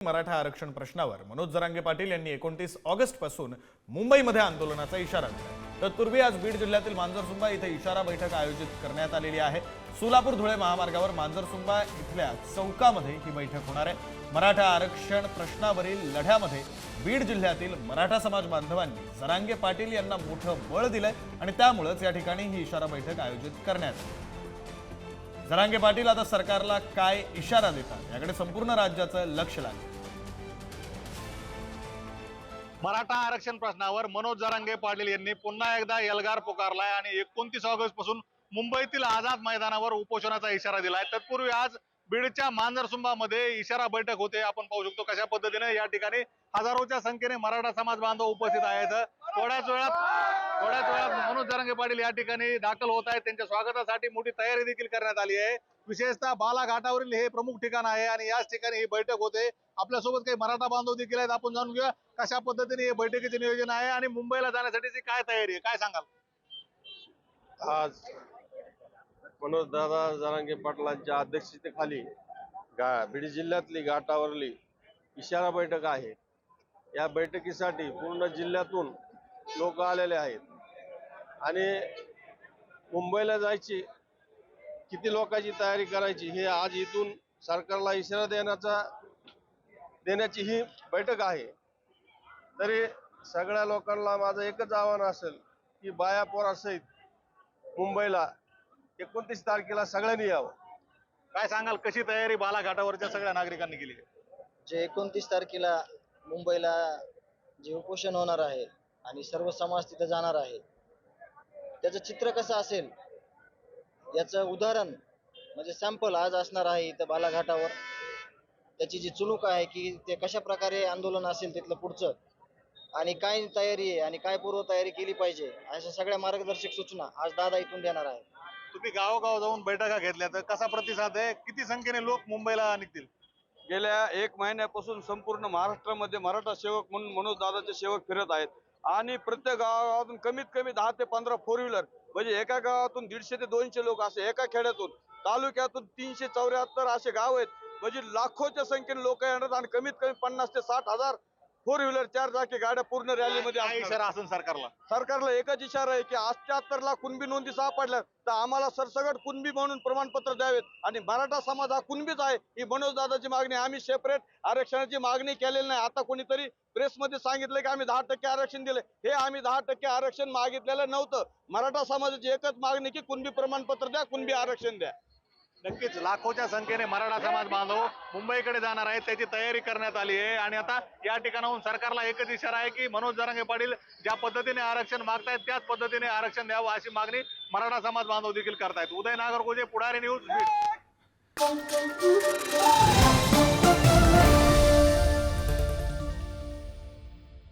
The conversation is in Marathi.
मराठा आरक्षण प्रश्नावर मनोज जरांगे पाटील यांनी 29 ऑगस्ट पासून मुंबईमध्ये आंदोलनाचा इशारा दिला। तत्पूर्वी आज बीड जिल्ह्यातील मांजरसुंबा इथे इशारा बैठक आयोजित करण्यात आलेली आहे। सोलापूर धुळे महामार्गावर मांजरसुंबा इथल्या चौकामध्ये ही बैठक होणार आहे। मराठा आरक्षण प्रश्नावरील लढ्यामध्ये बीड जिल्ह्यातील मराठा समाज बांधवांनी जरांगे पाटील यांना मोठं बळ दिलंय आणि त्यामुळेच या ठिकाणी ही इशारा बैठक आयोजित करण्यात आली। जरांगे पाटील आता सरकारला काय इशारा देतात याकडे संपूर्ण राज्याचं लक्ष लागलं। मराठा आरक्षण प्रश्नावर मनोज जरांगे पाटील यांनी पुन्हा एकदा एल्गार पुकारलाय आणि 29 ऑगस्ट पासून मुंबईतील आझाद मैदानावर उपोषणाचा इशारा दिलाय। तत्पूर्वी आज बीडच्या मांजरसुंबा मध्ये इशारा बैठक होते। आपण पाहू शकतो कशा पद्धतीने या ठिकाणी हजारोच्या संख्येने मराठा समाज बांधव उपस्थित आहेत। थोड्याच वेळात मनोज जरांगे पाटील या ठिकाणी दाखल होत आहेत। त्यांच्या स्वागतासाठी मोठी तयारी देखील करण्यात आली आहे। विशेषतः बालाघाटावरील हे प्रमुख ठिकाण आहे आणि याच ठिकाणी ही बैठक होते। आपल्यासोबत काही मराठा बांधव देखील आहेत, आपण जाणून घेऊया कशा पद्धतीने हे बैठकीचे नियोजन आहे आणि मुंबईला जाण्यासाठीची काय तयारी आहे, काय सांगाल? आज मनोज दादा जरांगे पाटलांच्या अध्यक्षतेखाली बीड जिल्ह्यातली घाटावरली इशारा बैठक आहे। या बैठकीसाठी पूर्ण जिल्ह्यातून लोक आलेले आहेत आणि मुंबईला जायची किती लोकांची तयारी करायची हे आज इथून सरकारला इशारा देण्याची ही बैठक आहे। तरी सगळ्या लोकांना माझं एकच आव्हान असेल की बाया पोरासहित मुंबईला 29 तारखेला सगळ्यांनी यावं। काय सांगाल, कशी तयारी बालाघाटावरच्या सगळ्या नागरिकांनी केली आहे? जे 29 तारखेला मुंबईला जे उपोषण होणार आहे आणि सर्व समाज तिथे जाणार आहे, त्याचं चित्र कसं असेल याचं उदाहरण म्हणजे सॅम्पल आज असणार आहे इथं बालाघाटावर। त्याची जी चुणूक आहे की ते कशा प्रकारे आंदोलन असेल तिथलं पुढचं आणि काय तयारी आहे आणि काय पूर्व तयारी केली पाहिजे अशा सगळ्या मार्गदर्शक सूचना आज दादा इथून देणार आहे। तुम्ही गावोगाव जाऊन बैठका घेतल्या तर कसा प्रतिसाद आहे, किती संख्येने लोक मुंबईला निघतील? गेल्या 1 महिन्यापासून संपूर्ण महाराष्ट्रामध्ये मराठा सेवक म्हणून मनोज दादाचे सेवक फिरत आहेत आणि प्रत्येक गावातून कमीत कमी 10 ते 15 फोर व्हीलर, म्हणजे एका गावातून 150 ते 200 लोक असे, एका खेड्यातून तालुक्यातून 374 असे गाव आहेत, म्हणजे लाखोच्या संख्येने लोक येणार आणि कमीत कमी 50 ते 60 हजार फोर व्हीलर 4 चाकी गाड्या पूर्ण रॅलीमध्ये। इशारा असेल सरकारला एकच इशारा आहे की 78 लाख कुणबी नोंदी सापडल्या तर आम्हाला सरसकट कुणबी म्हणून प्रमाणपत्र द्यावेत आणि मराठा समाज हा कुणबीच आहे ही मनोज दादाची मागणी। आम्ही सेपरेट आरक्षणाची मागणी केलेली नाही। आता कोणीतरी प्रेसमध्ये सांगितलं की आम्ही 10% आरक्षण दिले, हे आम्ही 10% आरक्षण मागितलेलं नव्हतं। मराठा समाजाची एकच मागणी की कुणबी प्रमाणपत्र द्या, कुणबी आरक्षण द्या। नक्कीच लाखोच्या संख्येने मराठा समाज बांधव मुंबईकडे जाणार आहेत, त्याची तयारी करण्यात आली आहे आणि आता या ठिकाणाहून सरकारला एकच इशारा आहे की मनोज जरांगे पाटील ज्या पद्धतीने आरक्षण मागतायत त्याच पद्धतीने आरक्षण द्यावं अशी मागणी मराठा समाज बांधव देखील करतायत। उदय नागरगोजे, पुढारी न्यूज, बीड।